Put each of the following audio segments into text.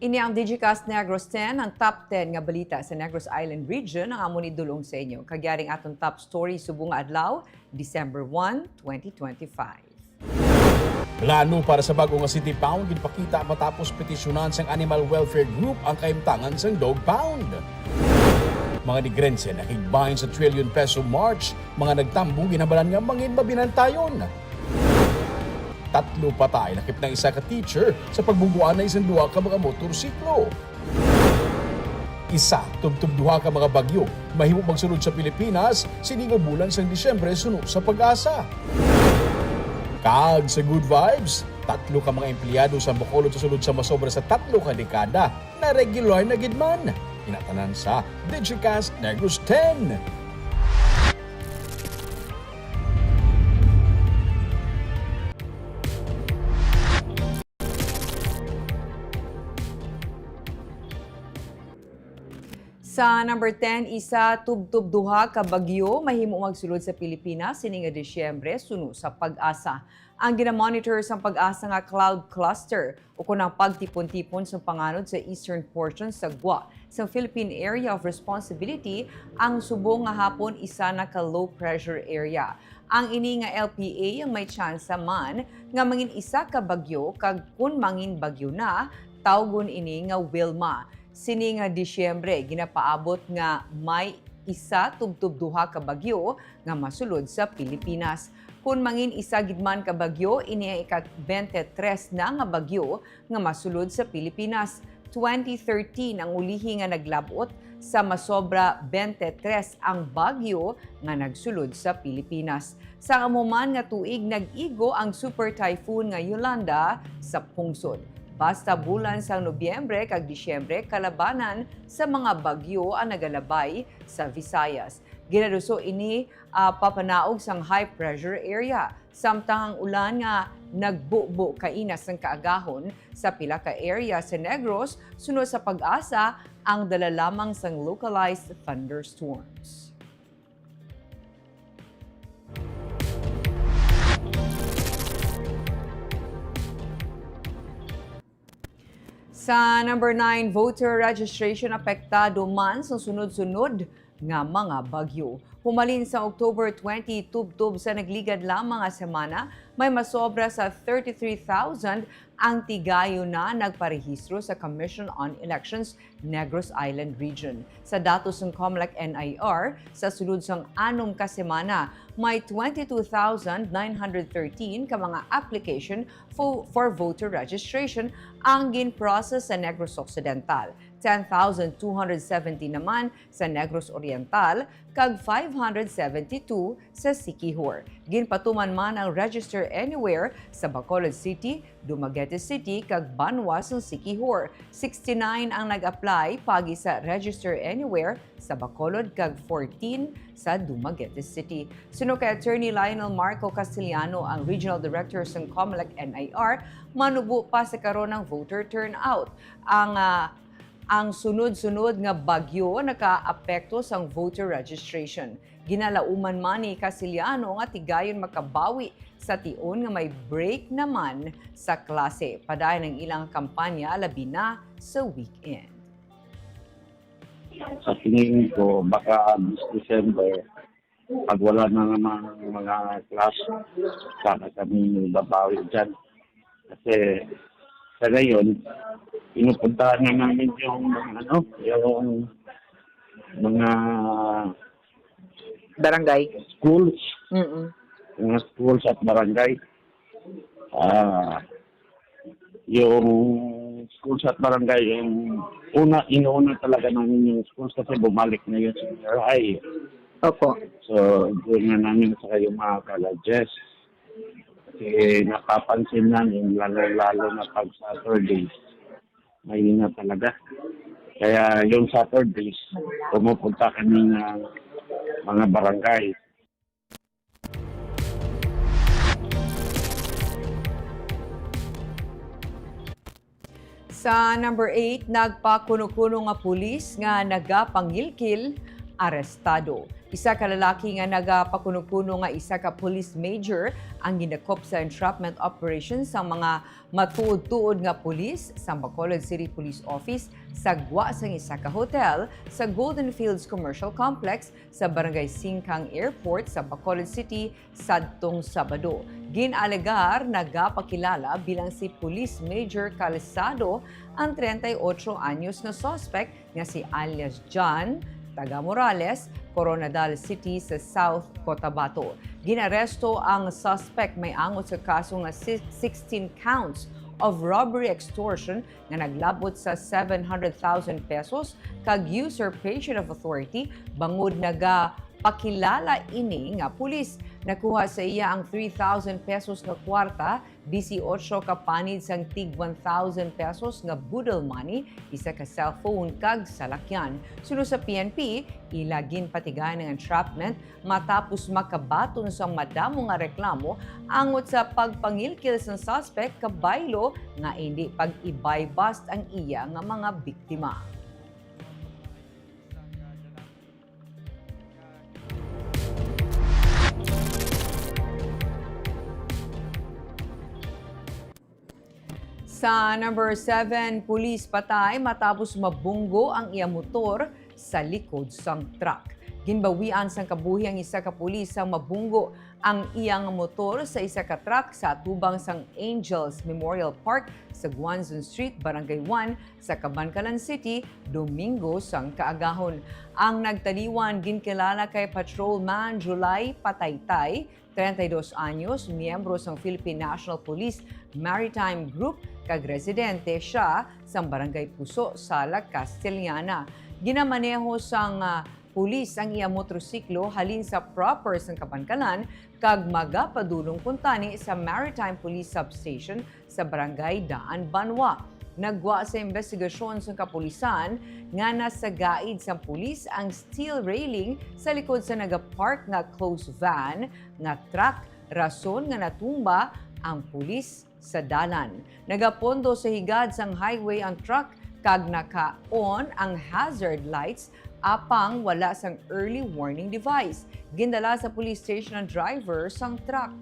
Ini ang Digicast Negros 10, ang top 10 nga balita sa Negros Island region ang amo ni dulong sa inyo. Kagyaring atong top story subong nga adlaw, December 1, 2025. Plano para sa bagong nga City Pound ginpakita matapos petisyonan sang Animal Welfare Group ang kaimtangan sang Dog Pound. Mga Negrense nakigbahin sa trillion peso march, mga nagtambong ginabalan nga mangin mabinantayon. 3 patay nakip ng isa ka teacher sa pagbubuan na isang duha ka mga motorsiklo. Isa tubtub duha ka mga bagyo mahimo magsunod sa Pilipinas sininga bulan sang Disyembre sunod sa pag-asa. Kag sa good vibes, 3 ka mga empleyado sa Bacolod sa sulod sa masobra sa 3 ka dekada na regular na gidman. Inatanan sa Digicast Negros 10. Sa number 10, isa tubtub duha ka bagyo mahimo magsulod sa Pilipinas sining nga Disyembre suno sa pag-asa. Ang ginamonitor sa pag-asa nga cloud cluster o kunang pagtipon-tipon sa panganod sa eastern portion sa GUA. Sa Philippine Area of Responsibility, ang subong nga hapon isa na ka low pressure area. Ang ini nga LPA ang may tsansa man nga mangin isa ka bagyo kag kun mangin bagyo na tawgon ini nga Wilma. Sini nga Disyembre, ginapaabot nga may isa tubtub duha ka bagyo nga masulod sa Pilipinas. Kung mangin isa gidman ka bagyo, ini ang ika-23 na nga bagyo nga masulod sa Pilipinas. 2013 ang ulihi nga naglabot sa masobra 23 ang bagyo nga nagsulod sa Pilipinas. Sa amuman nga tuig nag-igo ang super typhoon nga Yolanda sa pungsod. Basta bulan sa Nobyembre kag Disyembre kalabanan sa mga bagyo ang nagalabay sa Visayas. Ginaduso ini papanaog sang high pressure area. Samtang ang ulan nga nagbubo kainas ng kaagahon sa pila ka area sa Negros sunod sa pag-asa ang dala lamang sang localized thunderstorms. Sa number 9, voter registration apektado man sa sunod-sunod nga mga bagyo. Humalin sa October 20, tubtub sa nagligad lamang nga semana, may masobra sa 33,000 ang tigayo na nagparehistro sa Commission on Elections Negros Island Region. Sa datos ng COMELEC NIR, sa sulod sang 6 ka semana, may 22,913 ka mga application for voter registration ang gin-process sa Negros Occidental. 10,270 naman sa Negros Oriental, kag 572 sa Siquijor. Ginpatuman man ang Register Anywhere sa Bacolod City, Dumaguete City, kag Banwas ng Siquijor. 69 ang nag-apply pagi sa Register Anywhere sa Bacolod, kag 14 sa Dumaguete City. Suno kay Attorney Lionel Marco Castellano, ang Regional Director ng COMELEC NIR, manubo pa sa karon ng voter turnout. Ang sunod-sunod nga bagyo nakaapekto sang voter registration. Ginalauman man ni Casiliano nga tigayon makabawi sa tion nga may break naman sa klase. Padayon ng ilang kampanya labi na sa weekend. Sa tingin ko, baka this December, pag wala na naman mga class, sana kami babawi dyan. Kasi sa ngayon, pinupuntahan na namin yung mga Barangay. schools, Mm-mm. mga schools at barangay. Yung schools at barangay, yung inuuna talaga namin yung schools kasi bumalik na yun sa RI. Opo. So, doon na namin sa yung mga colleges. Kasi napapansin namin, lalo na pag Saturdays, mahina talaga. Kaya yung Saturdays, pumupunta kami ng mga barangay. Sa number 8, nagpakuno-kuno nga pulis nga nagapangilkil arestado. Isa ka lalaki nga nagapakuno-kuno nga isa ka police major ang ginakop sa entrapment operation sa mga matuod-tuod nga pulis sa Bacolod City Police Office sa gwa sang isa ka hotel sa Golden Fields Commercial Complex sa Barangay Singkang Airport sa Bacolod City sadtong Sabado. Ginalegar nagapakilala bilang si Police Major Calzado ang 38 anyos na suspect nga si alias John taga Morales, Coronadal City sa South Cotabato. Ginaresto ang suspect may angot sa kaso nga 16 counts of robbery extortion nga naglabot sa 700,000 pesos kag usurpation of authority bangod pakilala ini nga pulis. Nakuha sa iya ang 3,000 pesos nga kwarta, 18 ka panid sang tig 1,000 pesos nga budol money, isa ka cellphone kag salakyan. Sunod sa PNP, ilagin patigan ng entrapment matapos makabaton sa madamo nga reklamo angot sa pagpangilkil sa suspect kabaylo nga hindi pag-ibay-bust ang iya nga mga biktima. Sa number 7, pulis patay matapos mabunggo ang iya motor sa likod sang truck. Ginbawian sang kabuhi ang isa ka pulis sa mabunggo ang iyang motor sa isa ka truck sa tubang sang Angels Memorial Park sa Guanzon Street, Barangay 1 sa Cabancalan City, Domingo sang kaagahon. Ang nagtaliwan ginkilala kay Patrolman July Pataytay, 32 anyos, miyembro ng Philippine National Police Maritime Group, kag residente siya sa Barangay Puso, Sala, Castellana. Ginamaneho sang pulis ang iya motorsiklo halin sa proper sang Cabancalan kag magapadulong kuntani sa Maritime Police Substation sa Barangay Daan, Banwa. Nagwa sa investigasyon sa kapulisan nga nasagaid sa pulis ang steel railing sa likod sa nagapark nga closed van nga truck, rason nga natumba ang pulis sa dalan. Nagapondo sa higad sang highway ang truck kag naka-on ang hazard lights apang wala sang early warning device. Gindala sa police station ang driver sang truck.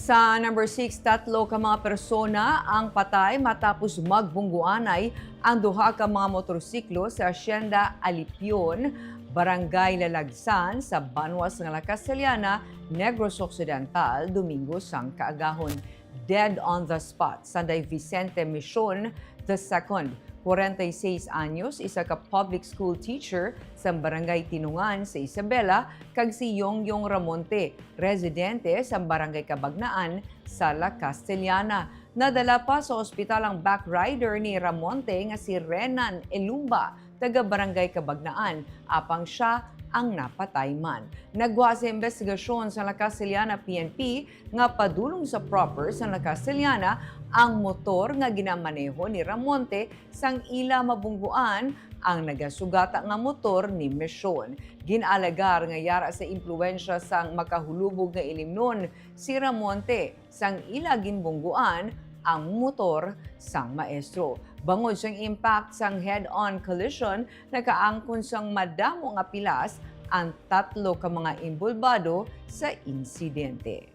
Sa number 6, 3 ka mga persona ang patay matapos magbungguanay ang duha ka mga motorsiklo sa Hacienda Alipion, Barangay Lalagsan sa Banwas ng Castellana, Negros Occidental, Domingo sang kaagahon. Dead on the spot, Sanday Vicente Mission II, 46 anyos, isa ka public school teacher sa Barangay Tinungan sa Isabela, kag si Yongyong Ramonte, residente sa Barangay Cabagnaan sa La Castellana. Nadala pa sa ospital ang backrider ni Ramonte nga si Renan Elumba, taga Barangay Cabagnaan, apang siya ang napatay man. Nagwa sa investigasyon sa La Castellana PNP nga padulong sa proper sa La Castellana ang motor nga ginamaneho ni Ramonte sang ila mabungguan ang nagasugata nga motor ni Mission. Ginalagar nga yara sa impluwensya sang makahulubog nga ilimnon si Ramonte sang ila ginbungguan ang motor sang maestro. Bangod sang impact sang head-on collision, nakaangkon sang madamo nga pilas ang 3 ka mga imbulbado sa insidente.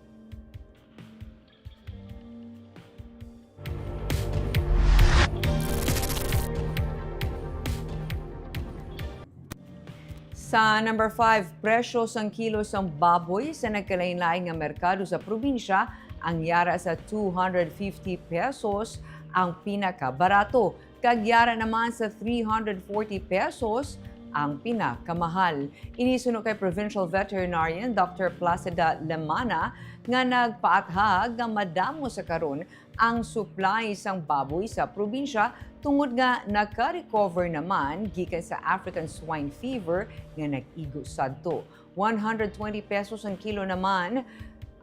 Sa number 5, presyo sang kilo sang baboy sa nagkalain-lain nga merkado sa probinsya ang yara sa 250 pesos ang pinakabarato. Kagyara naman sa 340 pesos ang pinakamahal. Inisunod kay Provincial Veterinarian Dr. Placida Lemana nga nagpaathag nga madamo sa karon ang supply sang baboy sa probinsya tungod nga naka-recover naman gikan sa African swine fever nga nag-igo sadto. 120 pesos ang kilo naman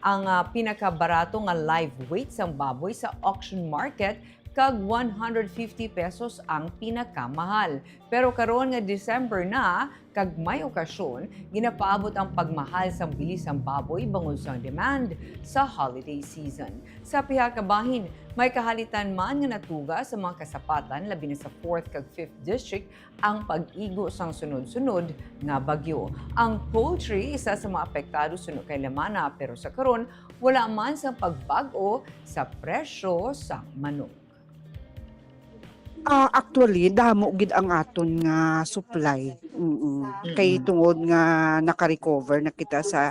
ang pinakabarato nga live weight sang baboy sa auction market kag 150 pesos ang pinakamahal. Pero karon nga December na, kag may okasyon, ginapaabot ang pagmahal sa bilis ang baboy bangod sa demand sa holiday season. Sa piha ka bahin, may kahalitan man nga natuga sa mga kasapatan labi na sa 4th kag 5th district ang pag-igo sang sunod-sunod nga bagyo. Ang poultry isa sa mga apektado sunod kay lamana pero sa karon wala man sa pagbag-o sa presyo sa manok. Actually damo gid ang aton nga supply. Kay tungod nga naka-recover na kita sa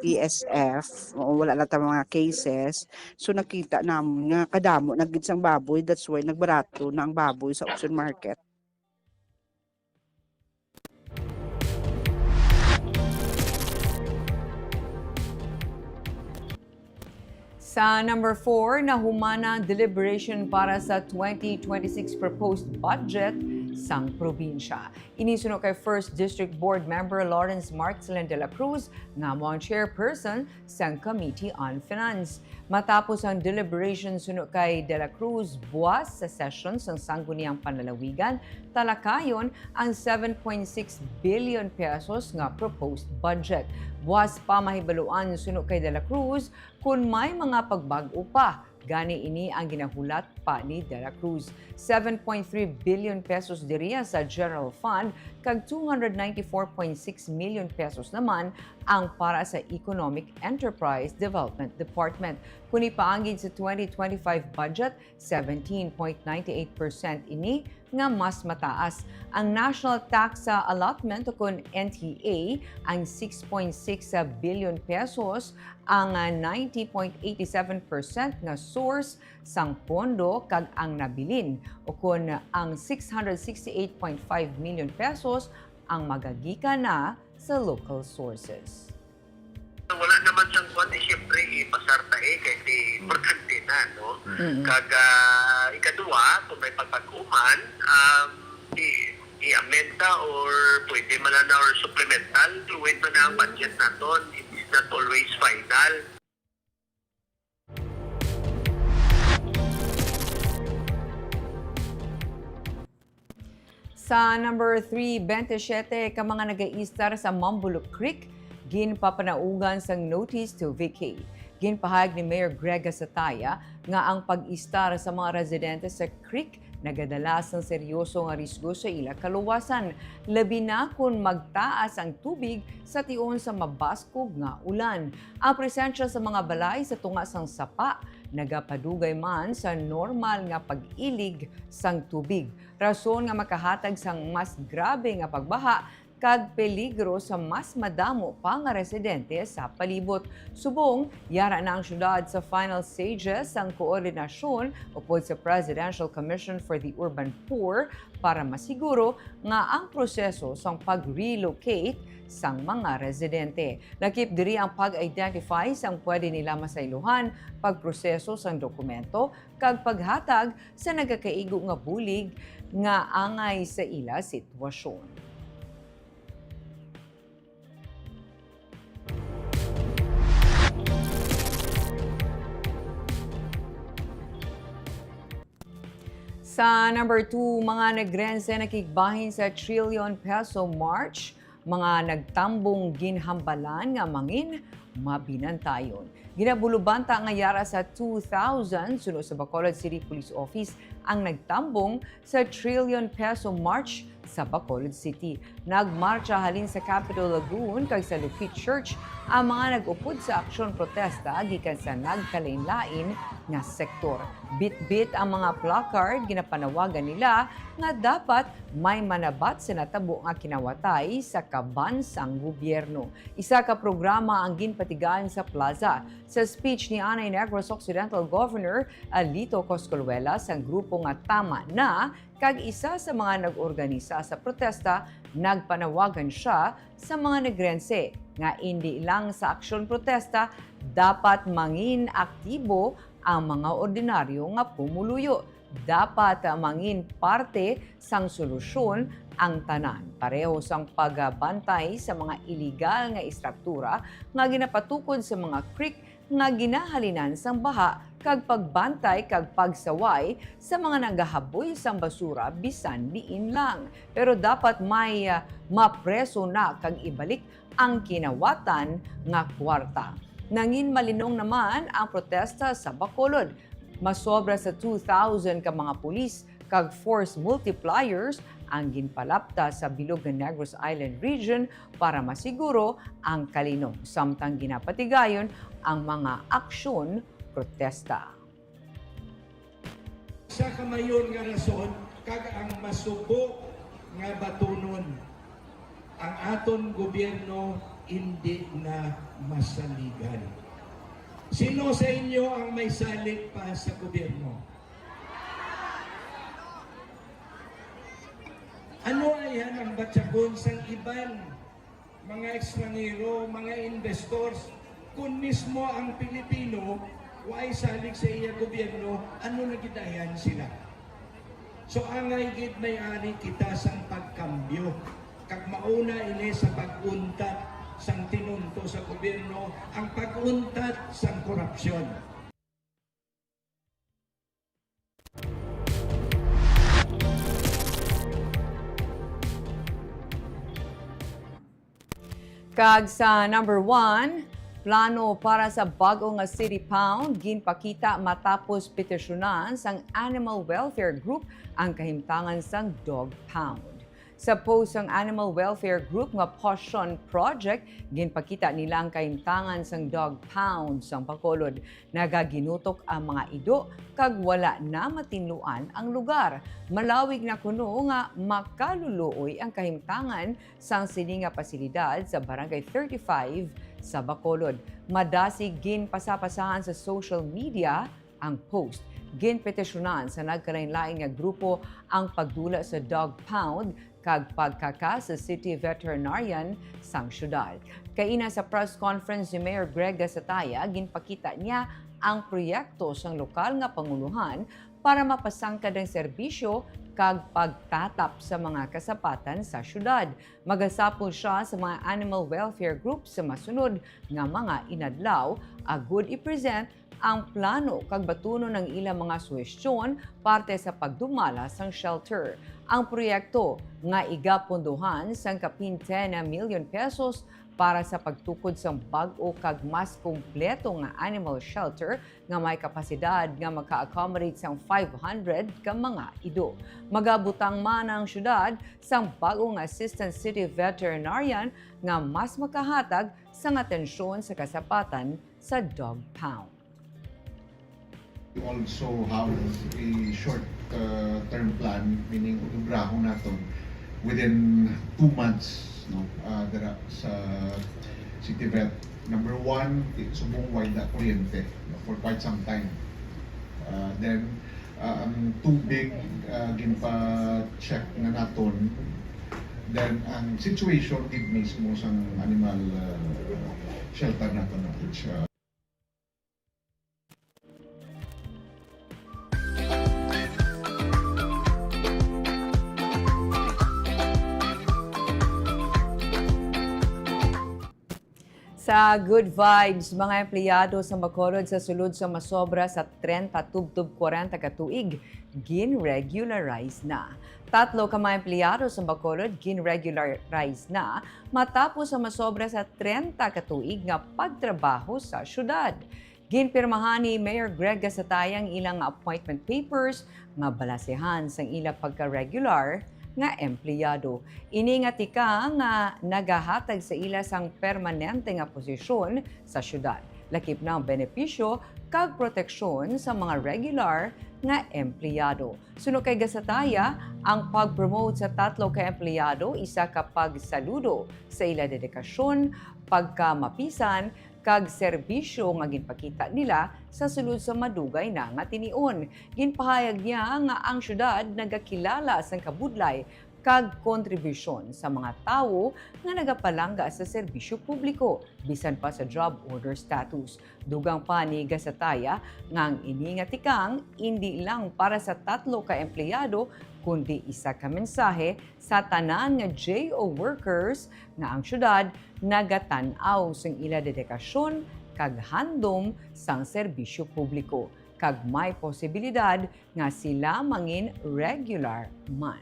ESF, wala na ta mga cases. So nakita namon nga kadamo na gid sang baboy, that's why nagbarato na ang baboy sa auction market. Sa number 4, nahumana ang deliberation para sa 2026 proposed budget sang probinsya. Inisunod kay 1st District Board Member Lawrence Marcelin de la Cruz nga mo ang chairperson sang Committee on Finance. Matapos ang deliberation sunod kay de la Cruz, buwas sa session sang Sangguniang Panlalawigan, talakayon ang 7.6 billion pesos nga proposed budget. Buwas pa mahibaluan sunod kay de la Cruz kung may mga pagbag-o pa. Gani ini ang ginahulat pa ni De La Cruz. 7.3 billion pesos diriya sa General Fund kag 294.6 million pesos naman ang para sa Economic Enterprise Development Department. Kung ipaangin sa 2025 budget, 17.98% ini nga mas mataas. Ang National Tax Allotment o kung NTA ang 6.6 billion pesos, ang 90.87% nga source sang pondo kag ang nabilin o kung ang 668.5 million pesos ang magagika na sa local sources. Wala naman siyang kwan, siyempre, pasarta kay di importante na, no? Kag ikaduwa, kung may pagpag-uman, i-amenda or pwede man na or supplemental, tuwid na ang budget naton. It is not always final. Sa number 3, 27 ka mga nag-aistar sa Mambulok Creek, ginpapanaugan sang notice to vacate. Ginpahayag ni Mayor Greg Sataya nga ang pag-istar sa mga residente sa creek nagadalas ng seryoso nga risgo sa ila kaluwasan. Labi na kung magtaas ang tubig sa tion sa mabaskog nga ulan. Ang presensya sa mga balay sa tunga sang sapa nagapadugay man sa normal nga pag-ilig sang tubig. Rason nga makahatag sang mas grabe nga pagbaha kag peligro sa mas madamo pa nga residente sa palibot. Subong, yara na ang syudad sa final stages ang koordinasyon upod sa Presidential Commission for the Urban Poor para masiguro nga ang proseso sang pag-relocate sang mga residente. Lakip diri ang pag-identify sang pwede nila masaylohan, pagproseso sang dokumento, kag paghatag sa nagakaigo nga bulig nga angay sa ila sitwasyon. Sa number 2, mga nagrense nakigbahin sa trillion peso march, mga nagtambong ginhambalan nga mangin, mabinantayon. Ginabulubanta nga yara sa 2,000 sunod sa Bacolod City Police Office ang nagtambong sa trillion peso march sa Bacolod City. Nagmarcha halin sa Capitol Lagoon kag sa Lupit Church ang mga nag-upod sa aksyon protesta gikan sa nagkalain-lain nga sektor. Bit-bit ang mga placard ginapanawagan nila nga dapat may manabat sa natabo nga kinawatay sa kabansang gobyerno. Isa ka programa ang ginpatigaan sa plaza. Sa speech ni Anay Negros Occidental Governor Alito Coscolluela sa grupo nga Tama Na, kag isa sa mga nag-organisa sa protesta, nagpanawagan siya sa mga negrense nga hindi lang sa aksyon protesta dapat mangin aktibo ang mga ordinaryo nga pumuluyo. Dapat mangin parte sang solusyon ang tanan. Pareho sang pagbantay sa mga iligal nga istruktura nga ginapatukod sa mga creek nga ginahalinan sang baha kag pagbantay kag pagsaway sa mga nagahaboy sang basura bisan diin lang. Pero dapat may mapreso na kag ibalik ang kinawatan nga kwarta. Nangin malinong naman ang protesta sa Bacolod. Masobra sa 2,000 ka mga pulis kag force multipliers ang ginpalapta sa bilog nga Negros Island region para masiguro ang kalinom. Samtang ginapatigayon ang mga aksyon protesta. Sa kamayon nga rason, kag ang masubok nga batunon, ang aton gobyerno hindi na masaligan. Sino sa inyo ang may salig pa sa gobyerno? Ano ayan ang batsakon sang iban mga ekstranghero, mga investors, kung mismo ang Pilipino way salig sa iya gobyerno, ano nagidayan sila? So angay gid may ari kita sang pagkambyo, kag mauna ini sa pag-untat sang tinunto sa gobyerno, ang pag-untat sang korupsyon. Kag sa number 1, plano para sa bago nga City Pound ginpakita matapos petisyonan sang Animal Welfare Group ang kahimtangan sang Dog Pound. Sa post ang Animal Welfare Group nga Passion Project, ginpakita nila ang kahimtangan sang Dog Pound sang Bacolod. Nagaginutok ang mga ido kag wala na matinluan ang lugar. Malawig na kuno nga makaluluoy ang kahimtangan sang sini nga pasilidad sa Barangay 35 sa Bacolod. Madasig ginpasapasahan sa social media ang post. Ginpetisyonan sa nagkalain-laing nga grupo ang pagdula sa Dog Pound kag pagkaka sa City Veterinarian sang syudad. Kaina sa press conference ni Mayor Greg Gasataya, ginpakita niya ang proyekto sang lokal nga panguluhan para mapasangkad ang serbisyo kag pagtatap sa mga kasapatan sa syudad. Magasapol siya sa mga animal welfare groups sa masunod nga mga inadlaw agud i-present ang plano kag batuno ng ilang mga suwestyon parte sa pagdumala sang shelter. Ang proyekto nga igapondohan sang kapin 10 million pesos para sa pagtukod sa bag-o kag mas kompleto nga animal shelter nga may kapasidad nga maka-accommodate sang 500 ka mga ido. Magabutang man ang syudad sang bag-o nga assistant city veterinarian nga mas makahatag sang atensyon sa kasapatan sa Dog Pound. We also have a short-term plan, meaning ubrahon natin within 2 months, no, dara sa City Vet. Number 1, subong wide na kuryente for quite some time. Then, ang tubig ginpa-check na naton. Then, ang situation din mismo sa animal shelter naton, which Sa good vibes, mga empleyado sa Bacolod sa sulod sa masobra sa 30 tubtub 40 ka tuig, gin-regularize na. 3 ka mga empleyado sa Bacolod gin-regularize na matapos sa masobra sa 30 ka tuig nga pagtrabaho sa syudad. Ginpirmahan ni Mayor Greg Gasataya ang ilang appointment papers nga balasehan sang ilang pagka-regular nga empleyado. Ini nga tika nga nagahatag sa ila sang permanente nga posisyon sa syudad. Lakip na ang benepisyo kag proteksyon sa mga regular nga empleyado. Suno kay Gasataya, ang pag-promote sa 3 ka empleyado isa ka pagsaludo sa ila dedikasyon, pagkamapisan, kag serbisyo nga ginpakita nila sa sulod sa madugay na nga tinion. Ginpahayag niya nga ang syudad nagakilala sa kabudlay kag kontribusyon sa mga tawo nga nagapalangga sa serbisyo publiko bisan pa sa job order status. Dugang pa ni Gasataya nga ang ini nga tikang hindi lang para sa 3 ka empleyado kundi isa ka mensahe sa tanan nga JO workers nga ang syudad nagatan-aw sang ila dedikasyon kag handom sang serbisyo publiko. kag may posibilidad nga sila mangin regular man.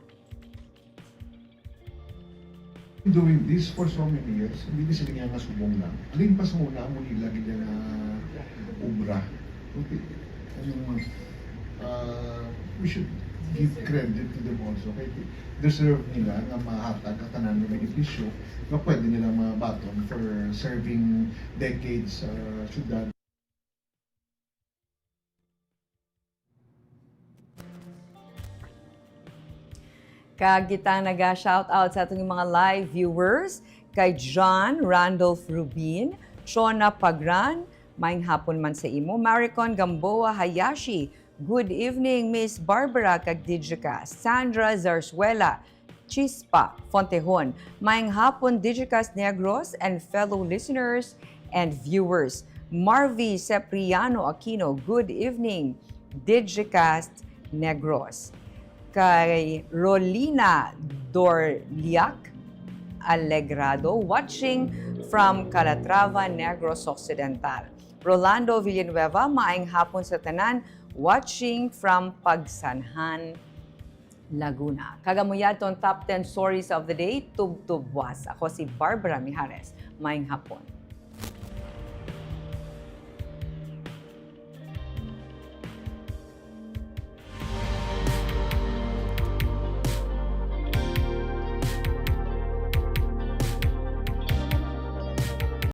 Doing this for so many years, hindi din sila nga subong lang. Alin pa sa una mo nila gila na obra. Okay. We should give credit to them also. Kaya deserve nila nga mahatag at tanan ng benepisyo na pwede nila mabaton for serving decades sa syudad. Kag kita naga-shoutout sa ating mga live viewers kay John Randolph Rubin, Shona Pagran, maing hapon man sa imo, Maricon Gamboa Hayashi, good evening Miss Barbara kag Digicast, Sandra Zarzuela, Chispa Fontejon, maing hapon Digicast Negros and fellow listeners and viewers, Marvy Sepriano Aquino, good evening Digicast Negros. Kay Rolina Dorliac Alegrado, watching from Calatrava, Negros Occidental. Rolando Villanueva, maayong hapon sa tanan, watching from Pagsanhan, Laguna. Kagamuyad ton top 10 stories of the day, tub-tubwas. Ako si Barbara Mijares, maayong hapon.